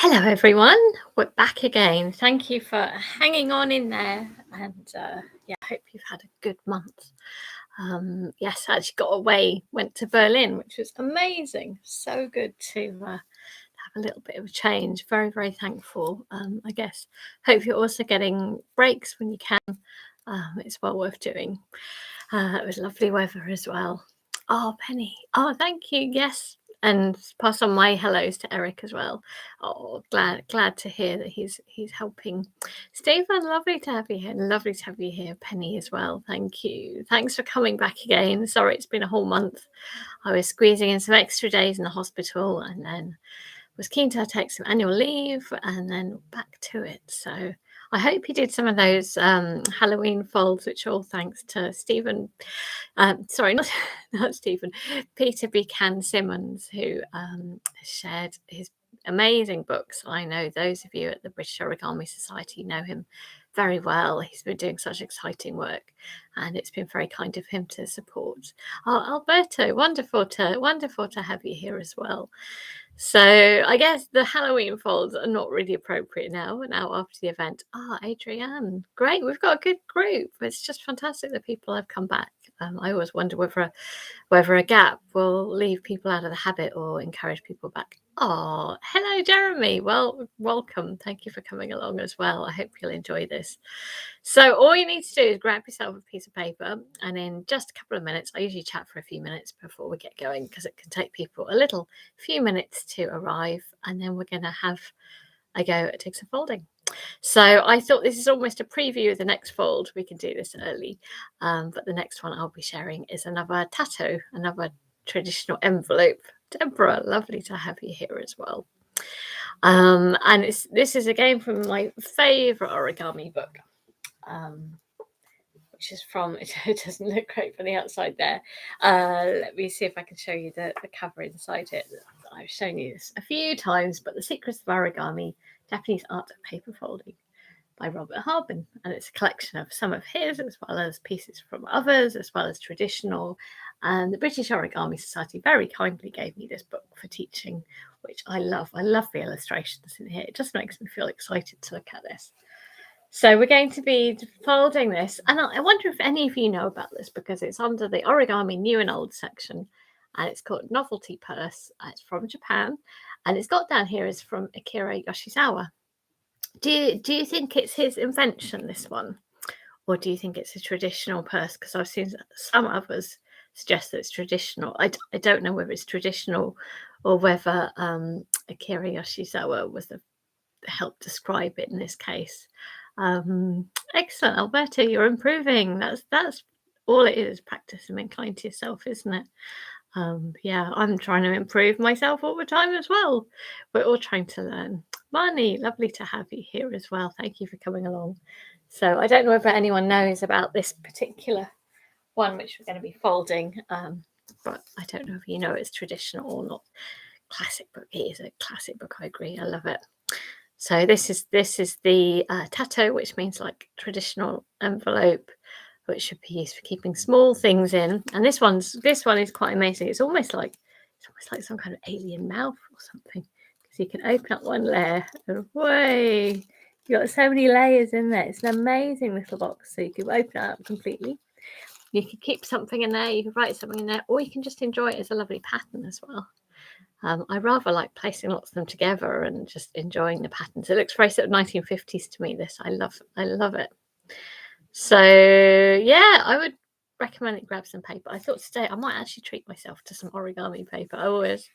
Hello, everyone. We're back again. Thank you for hanging on in there. And yeah, I hope you've had a good month. Yes, I actually got away, went to Berlin, which was amazing. So good to have a little bit of a change. Very, very thankful. I guess. Hope you're also getting breaks when you can. It's well worth doing. It was lovely weather as well. Oh, Penny. Oh, thank you. Yes. And pass on my hellos to Eric as well. Oh, glad to hear that he's helping. Stephen, lovely to have you here. Lovely to have you here, Penny, as well. Thank you. Thanks for coming back again. Sorry, it's been a whole month. I was squeezing in some extra days in the hospital and then was keen to take some annual leave and then back to it. So I hope you did some of those Halloween folds, which all thanks to Stephen. Sorry, not Stephen, Peter Buchanan Simmons, who shared his amazing books. I know those of you at the British Origami Society know him very well. He's been doing such exciting work, and it's been very kind of him to support. Oh, Alberto, wonderful to have you here as well. So I guess the Halloween folds are not really appropriate now after the event. Adrienne, great. We've got a good group. It's just fantastic that people have come back. I always wonder whether a gap will leave people out of the habit or encourage people back. Oh, hello, Jeremy. Well, welcome. Thank you for coming along as well. I hope you'll enjoy this. So all you need to do is grab yourself a piece of paper, and in just a couple of minutes, I usually chat for a few minutes before we get going because it can take people a few minutes to arrive, and then we're going to have a go at doing some folding. So I thought this is almost a preview of the next fold. We can do this early, but the next one I'll be sharing is another tato, another traditional envelope. Deborah, lovely to have you here as well. And this is again from my favorite origami book, which is from, it doesn't look great from the outside there. Let me see if I can show you the cover inside it. I've shown you this a few times, but The Secrets of Origami, Japanese Art of Paper Folding by Robert Harbin. And it's a collection of some of his, as well as pieces from others, as well as traditional. And the British Origami Society very kindly gave me this book for teaching, which I love. I love the illustrations in here. It just makes me feel excited to look at this. So we're going to be folding this. And I wonder if any of you know about this because it's under the Origami New and Old section. And it's called Novelty Purse. It's from Japan. And it's got down here is from Akira Yoshizawa. Do you think it's his invention, this one? Or do you think it's a traditional purse? Because I've seen some others suggest that it's traditional. I don't know whether it's traditional or whether Akira Yoshizawa was the help describe it in this case. Excellent, Alberta, you're improving. That's all it is, practice and being kind to yourself, isn't it? Yeah, I'm trying to improve myself all the time as well. We're all trying to learn. Marnie, lovely to have you here as well. Thank you for coming along. So I don't know whether anyone knows about this particular one which we're going to be folding, but I don't know if you know it's traditional or not. Classic book. It is a classic book. I agree. I love it. So this is the tato, which means like traditional envelope, which should be used for keeping small things in. And this one is quite amazing. It's almost like some kind of alien mouth or something, because you can open up one layer and way you got so many layers in there. It's an amazing little box. So you can open it up completely. You can keep something in there. You can write something in there, or you can just enjoy it as a lovely pattern as well. I rather like placing lots of them together and just enjoying the patterns. It looks very sort of 1950s to me, this. I love it. So, yeah, I would recommend it. Grab some paper. I thought today I might actually treat myself to some origami paper. I always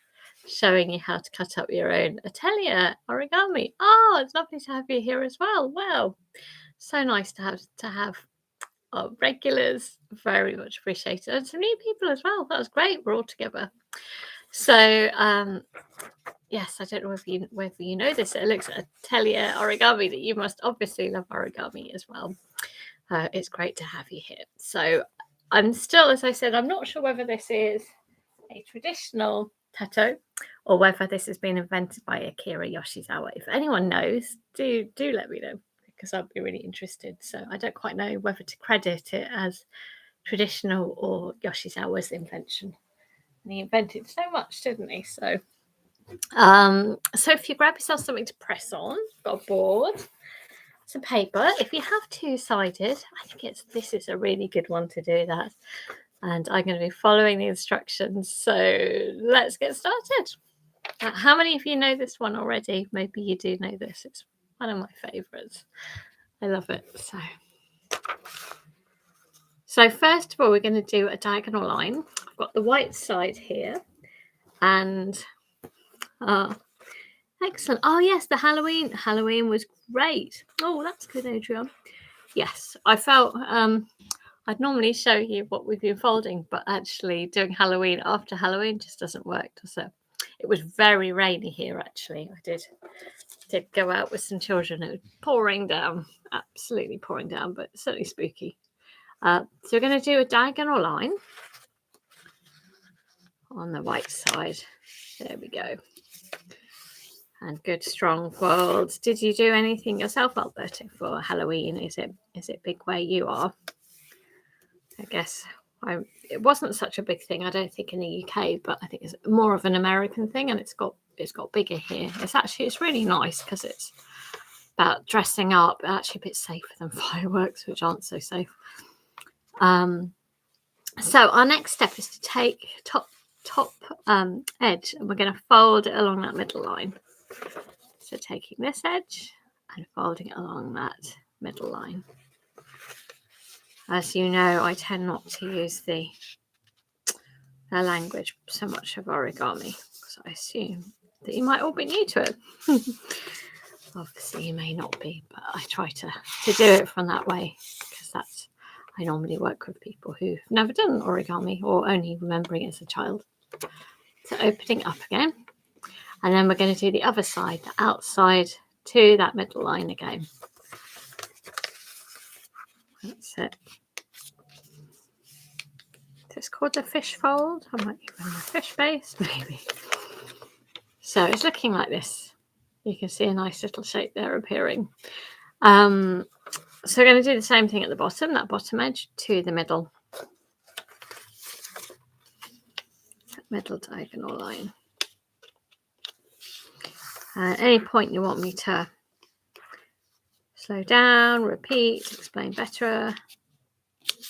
showing you how to cut up your own atelier origami. Oh, it's lovely to have you here as well. Wow. So nice to have regulars. Very much appreciated. And some new people as well. That was great. We're all together. So, yes, I don't know whether you know this. It looks at atelier origami that you must obviously love origami as well. It's great to have you here. So I'm still, as I said, I'm not sure whether this is a traditional tato or whether this has been invented by Akira Yoshizawa. If anyone knows, do let me know, because I'd be really interested. So I don't quite know whether to credit it as traditional or Yoshizawa's invention. And he invented so much, didn't he? So So if you grab yourself something to press on, got a board, some paper. If you have two-sided, I think this is a really good one to do that. And I'm going to be following the instructions. So let's get started. How many of you know this one already? Maybe you do know this. It's one of my favourites. I love it. So first of all, we're going to do a diagonal line. I've got the white side here. And excellent. Oh, yes, the Halloween. Halloween was great. Oh, that's good, Adrian. Yes, I felt I'd normally show you what we've been folding, but actually doing Halloween after Halloween just doesn't work, does it? It was very rainy here, actually. I did go out with some children. It was pouring down, absolutely pouring down, but certainly spooky. So we're going to do a diagonal line on the white side. There we go. And good strong folds. Did you do anything yourself, Alberto, for Halloween? Is it big where you are? I guess it wasn't such a big thing, I don't think, in the UK, but I think it's more of an American thing, and it's got bigger here. It's really nice because it's about dressing up, actually a bit safer than fireworks, which aren't so safe. So our next step is to take top edge, and we're going to fold it along that middle line. So taking this edge and folding it along that middle line. As you know, I tend not to use the language so much of origami, because I assume that you might all be new to it. Obviously, you may not be, but I try to do it from that way, because I normally work with people who've never done origami or only remembering it as a child. So opening up again, and then we're going to do the other side, the outside to that middle line again. That's it. It's called the fish fold. I might even a fish base, maybe. So it's looking like this. You can see a nice little shape there appearing. So we're going to do the same thing at the bottom, that bottom edge to the middle diagonal line. At any point you want me to slow down, repeat, explain better,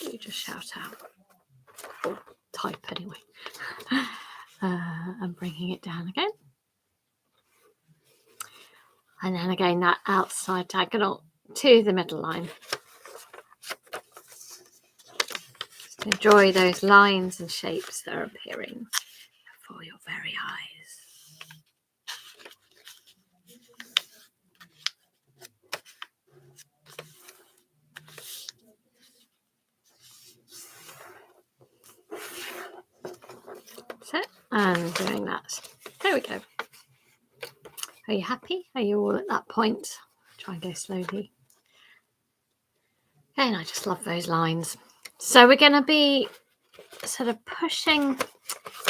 you just shout out, or type anyway. I'm bringing it down again. And then again, that outside diagonal to the middle line. Just enjoy those lines and shapes that are appearing before your very eyes. So, and doing that. There we go. Are you happy? Are you all at that point? Try and go slowly. And I just love those lines. So we're going to be sort of pushing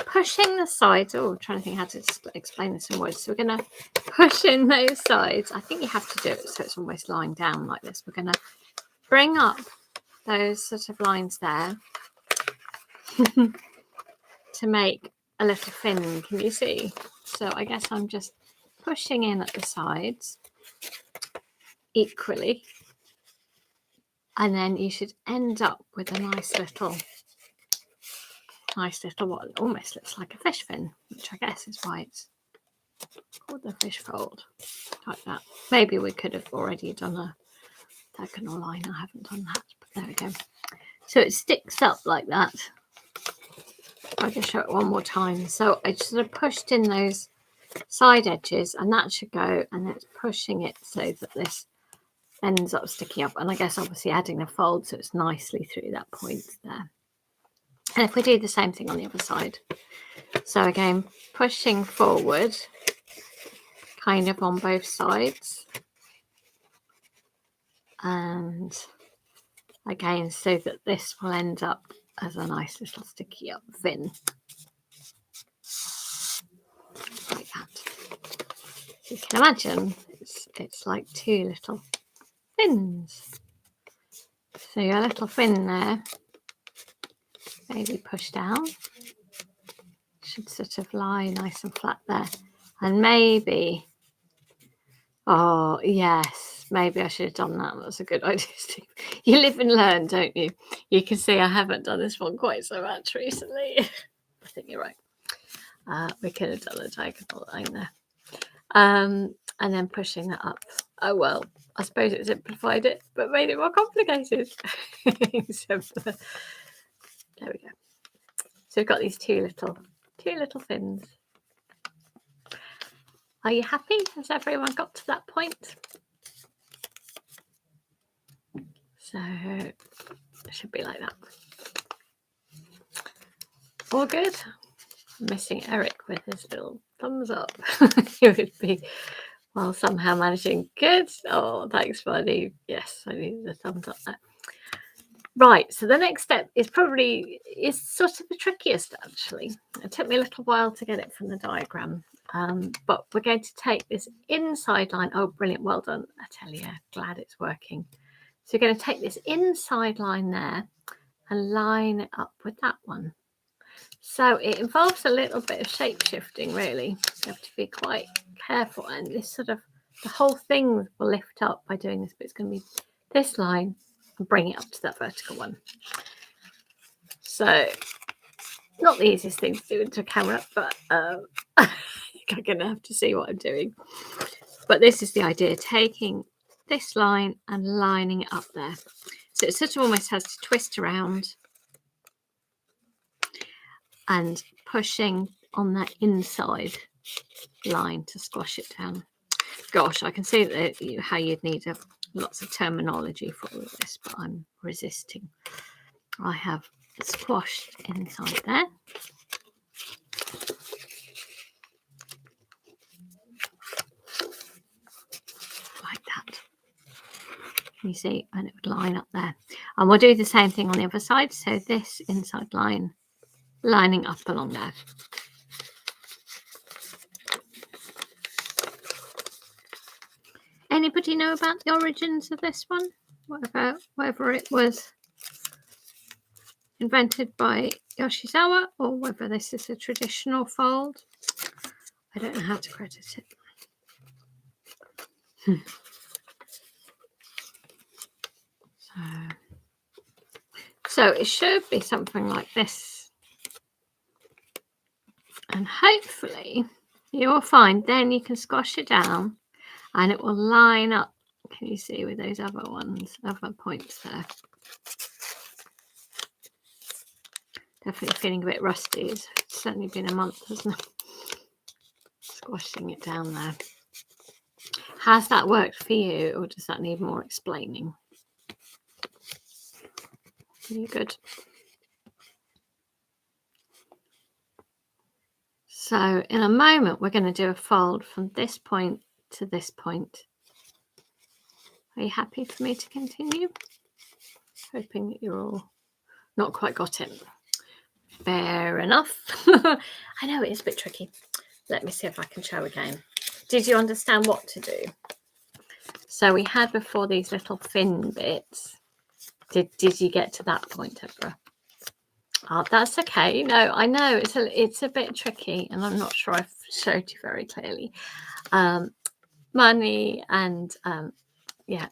the sides. Oh, I'm trying to think how to explain this in words. So we're going to push in those sides. I think you have to do it so it's almost lying down like this. We're going to bring up those sort of lines there to make a little fin. Can you see? So I guess I'm just pushing in at the sides equally, and then you should end up with a nice little what almost looks like a fish fin, which I guess is why it's called the fish fold, like that. Maybe we could have already done a diagonal line. I haven't done that, but there we go. So it sticks up like that. I'll just show it one more time. So I just sort of pushed in those side edges, and that should go, and it's pushing it so that this ends up sticking up, and I guess obviously adding the fold so it's nicely through that point there. And if we do the same thing on the other side, so again pushing forward kind of on both sides, and again so that this will end up as a nice little sticky up fin like that. You can imagine it's like two little fins. So your little fin there, maybe push down, should sort of lie nice and flat there, And maybe, oh, yes, maybe I should have done that. That's a good idea, Steve. You live and learn, don't you? You can see I haven't done this one quite so much recently. I think you're right. We could have done a diagonal line there. And then pushing that up. Oh, well, I suppose it simplified it, but made it more complicated. There we go. So we've got these two little fins. Are you happy? Has everyone got to that point? So it should be like that. All good? I'm missing Eric with his little thumbs up. He would be, well, somehow managing. Good. Oh, thanks, buddy. Yes, I need the thumbs up there. Right, so the next step is sort of the trickiest, actually. It took me a little while to get it from the diagram, but we're going to take this inside line. Oh, brilliant, well done. I tell you, glad it's working. So you're going to take this inside line there and line it up with that one. So it involves a little bit of shape shifting, really. You have to be quite careful, and this sort of, the whole thing will lift up by doing this, but it's going to be this line and bring it up to that vertical one. So not the easiest thing to do into camera, but you're going to have to see what I'm doing. But this is the idea, taking this line and lining it up there. So it sort of almost has to twist around and pushing on that inside line to squash it down. Gosh, I can see that how you'd need lots of terminology for all of this, but I'm resisting. I have squashed inside there. Like that. You see, and it would line up there. And we'll do the same thing on the other side. So this inside line lining up along there. Anybody know about the origins of this one? Whether it was invented by Yoshizawa or whether this is a traditional fold? I don't know how to credit it. So it should be something like this. And hopefully you'll find then you can squash it down and it will line up. Can you see with those other points there? Definitely feeling a bit rusty. It's certainly been a month, hasn't it? Squashing it down there. Has that worked for you, or does that need more explaining? Are you good? So in a moment, we're going to do a fold from this point to this point. Are you happy for me to continue? Hoping that you're all not quite got it. Fair enough. I know it is a bit tricky. Let me see if I can show again. Did you understand what to do? So we had before these little fin bits. Did you get to that point, Deborah? Oh, that's okay. No, I know it's a bit tricky, and I'm not sure I've showed you very clearly. Money and yeah,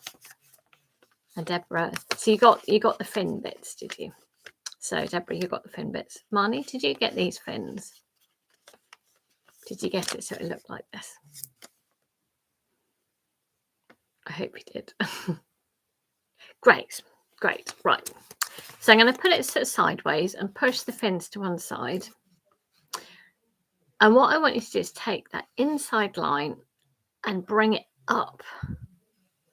and Deborah. So you got the fin bits, did you? So Deborah, you got the fin bits. Marnie, did you get these fins? Did you get it so it looked like this? I hope you did. Great. Right. So I'm going to put it sideways and push the fins to one side. And what I want you to do is take that inside line and bring it up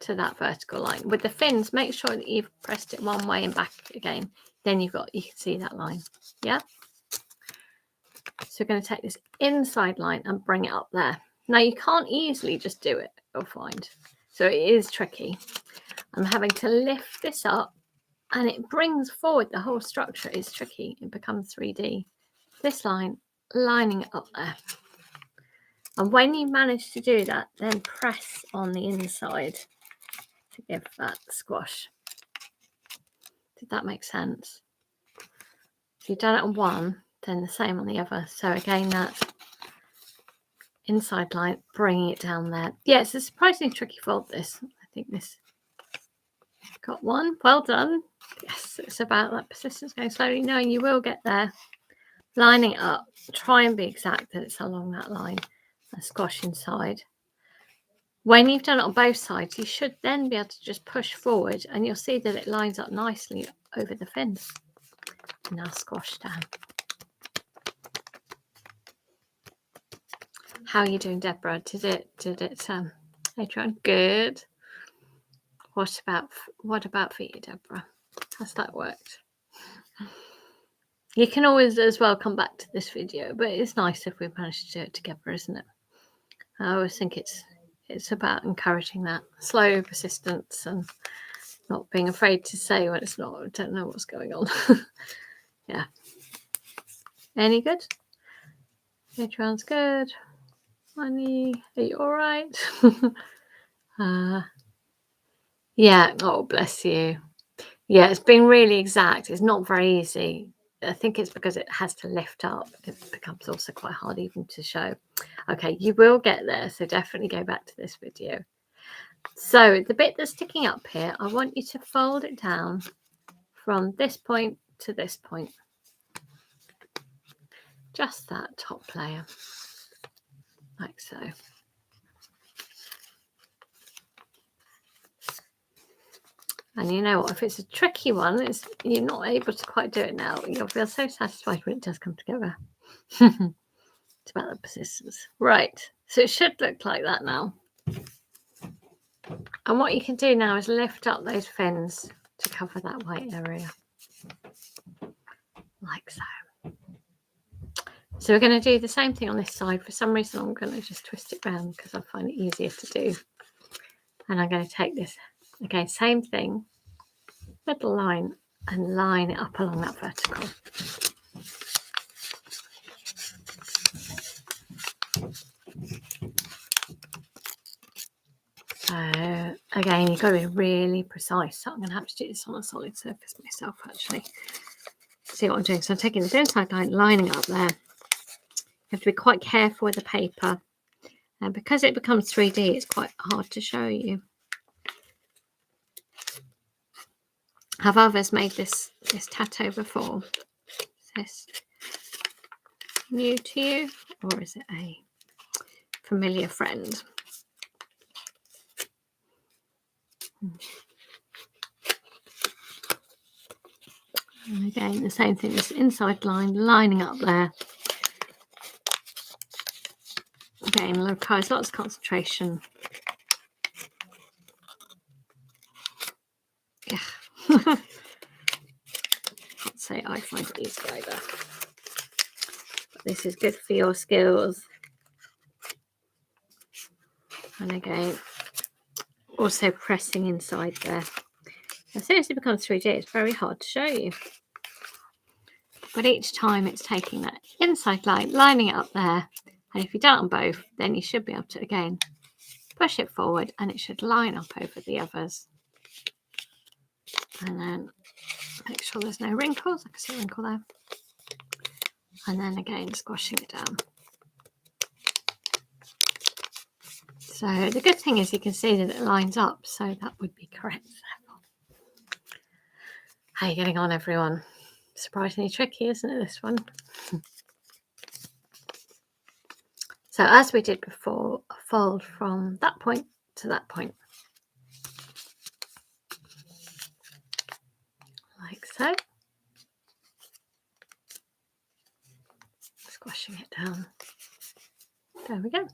to that vertical line. With the fins, make sure that you've pressed it one way and back again. Then you can see that line. Yeah. So we're going to take this inside line and bring it up there. Now you can't easily just do it, you'll find. So it is tricky. I'm having to lift this up and it brings forward the whole structure. It's tricky. It becomes 3D. This line, lining it up there. And when you manage to do that, then press on the inside to give that squash. Did that make sense? If you've done it on one, then the same on the other. So again, that inside line, bringing it down there. Yeah, it's a surprisingly tricky fold, this. I think this got one. Well done. Yes, it's about that persistence, going slowly, knowing you will get there. Lining it up, try and be exact that it's along that line and squash inside. When you've done it on both sides, you should then be able to just push forward and you'll see that it lines up nicely over the fence. Now squash down. How are you doing, Deborah? Did it later on? Good. What about for you, Deborah? How's that worked? You can always as well come back to this video, but it's nice if we manage to do it together, isn't it? I always think it's about encouraging that slow persistence and not being afraid to say when it's not, I don't know what's going on. Yeah. Any good? Adrian's good. Honey, are you all right? Yeah. Oh, bless you. Yeah, it's been really exact. It's not very easy. I think it's because it has to lift up. It becomes also quite hard even to show. Okay, you will get there, so definitely go back to this video. So the bit that's sticking up here, I want you to fold it down from this point to this point. Just that top layer, like so. And you know what, if it's a tricky one, you're not able to quite do it now, you'll feel so satisfied when it does come together. It's about the persistence. Right, so it should look like that now. And what you can do now is lift up those fins to cover that white area. Like so. So we're going to do the same thing on this side. For some reason, I'm going to just twist it round because I find it easier to do. And I'm going to take this, again, same thing, middle line, and line it up along that vertical. So again, you've got to be really precise. So I'm going to have to do this on a solid surface myself, actually. See what I'm doing. So I'm taking the inside line, lining it up there. You have to be quite careful with the paper. And because it becomes 3D, it's quite hard to show you. Have others made this tattoo before? Is this new to you, or is it a familiar friend? And again, the same thing, this inside line, lining up there. Again, localize lots of concentration. Yeah. I'd say I find it easy either. But this is good for your skills. And again, also pressing inside there. As soon as it becomes 3D, it's very hard to show you. But each time it's taking that inside line, lining it up there. And if you've done it on both, then you should be able to, again, push it forward and it should line up over the others. And then make sure there's no wrinkles. I can see a wrinkle there. And then again, squashing it down. So the good thing is you can see that it lines up, so that would be correct. How are you getting on, everyone? Surprisingly tricky, isn't it, this one? So as we did before, fold from that point to that point. Like so. Squashing it down. There we go.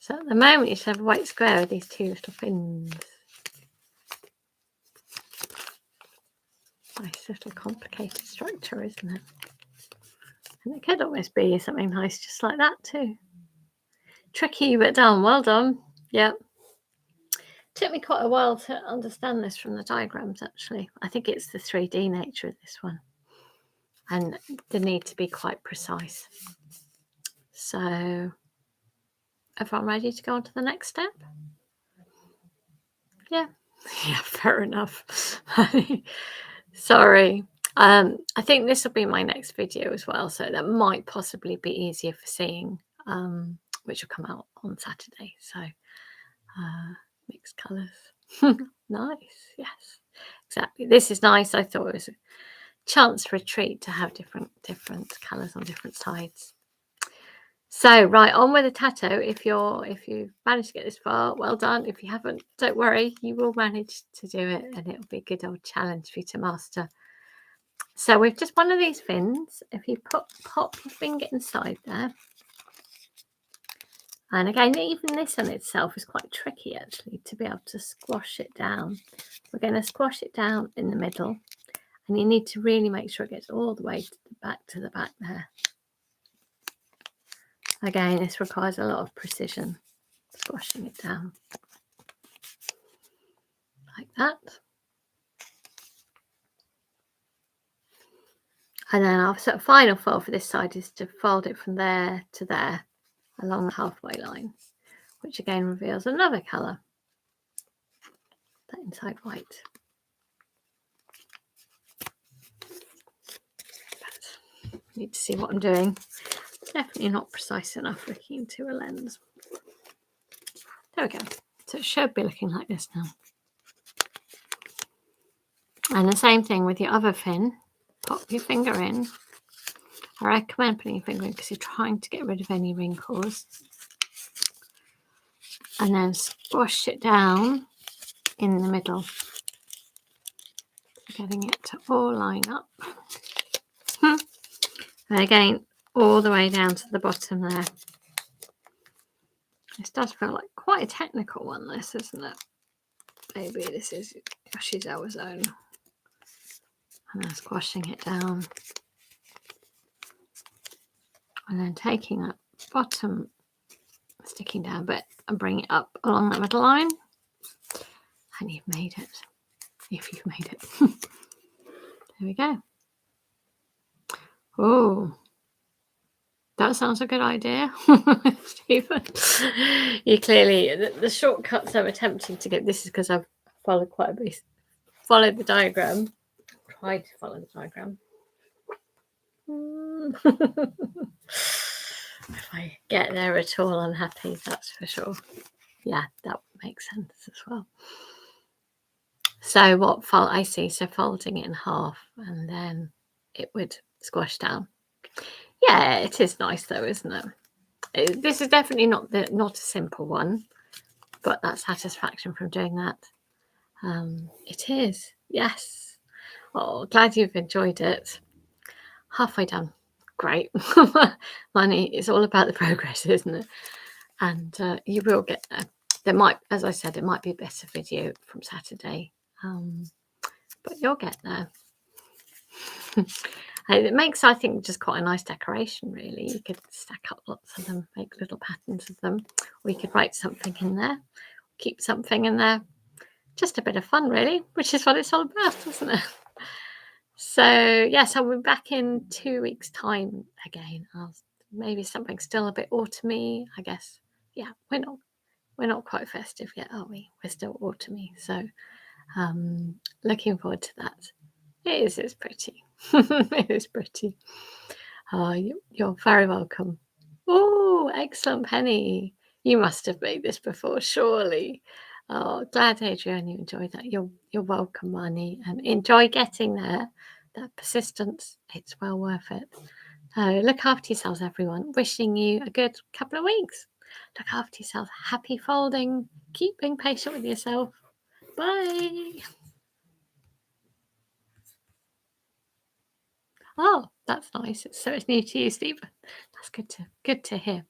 So at the moment you should have a white square with these two little fins. Nice little complicated structure, isn't it? And it could almost be something nice just like that too. Tricky but done. Well done. Yeah. Took me quite a while to understand this from the diagrams, actually. I think it's the 3D nature of this one and the need to be quite precise. So, everyone ready to go on to the next step? Yeah. Yeah, fair enough. Sorry. I think this will be my next video as well, so that might possibly be easier for seeing, which will come out on Saturday. So mixed colours. Nice, yes, exactly. This is nice. I thought it was a chance for a treat to have different colours on different sides. So right, on with the tato. If you've managed to get this far, well done. If you haven't, don't worry, you will manage to do it, and it'll be a good old challenge for you to master. So with just one of these fins, if you pop your finger inside there, and again, even this on itself is quite tricky actually to be able to squash it down. We're going to squash it down in the middle, and you need to really make sure it gets all the way to the back there. Again, this requires a lot of precision, squashing it down like that. And then our sort of final fold for this side is to fold it from there to there along the halfway line, which again reveals another colour, that inside white. But I need to see what I'm doing. Definitely not precise enough looking into a lens. There we go. So it should be looking like this now. And the same thing with your other fin. Pop your finger in. I recommend putting your finger in because you're trying to get rid of any wrinkles. And then squash it down in the middle. Getting it to all line up. And again, all the way down to the bottom there. This does feel like quite a technical one, this, isn't it? Maybe this is Yoshizawa's own. And then squashing it down. And then taking that bottom sticking down bit and bring it up along that middle line. And you've made it. If you've made it. There we go. Oh, that sounds a good idea, Stephen. You clearly, the shortcuts I'm attempting to get, this is because I've followed quite a bit, followed the diagram, tried to follow the diagram. If I get there at all unhappy, that's for sure. Yeah, that would make sense as well. So what fold I see, so folding it in half and then it would squash down. Yeah, it is nice though, isn't it? This is definitely not a simple one, but that satisfaction from doing that. It is, yes. Oh, glad you've enjoyed it. Halfway done. Great. Money, it's all about the progress, isn't it? And you will get there. There might, as I said, it might be a better video from Saturday, but you'll get there. It makes, I think, just quite a nice decoration, really. You could stack up lots of them, make little patterns of them, or you could write something in there, keep something in there. Just a bit of fun, really, which is what it's all about, isn't it? So, yes, I'll be back in 2 weeks' time again. Maybe something still a bit autumny, I guess. Yeah, we're not quite festive yet, are we? We're still autumny. So, looking forward to that. It's pretty. It is pretty. You're very welcome. Oh, excellent, Penny. You must have made this before, surely. Oh, glad, Adrian, you enjoyed that. You're welcome, Marnie, and enjoy getting there. That persistence, it's well worth it. So look after yourselves, everyone. Wishing you a good couple of weeks. Look after yourself. Happy folding. Keep being patient with yourself. Bye. Oh, that's nice. So it's new to you, Stephen. That's good to hear.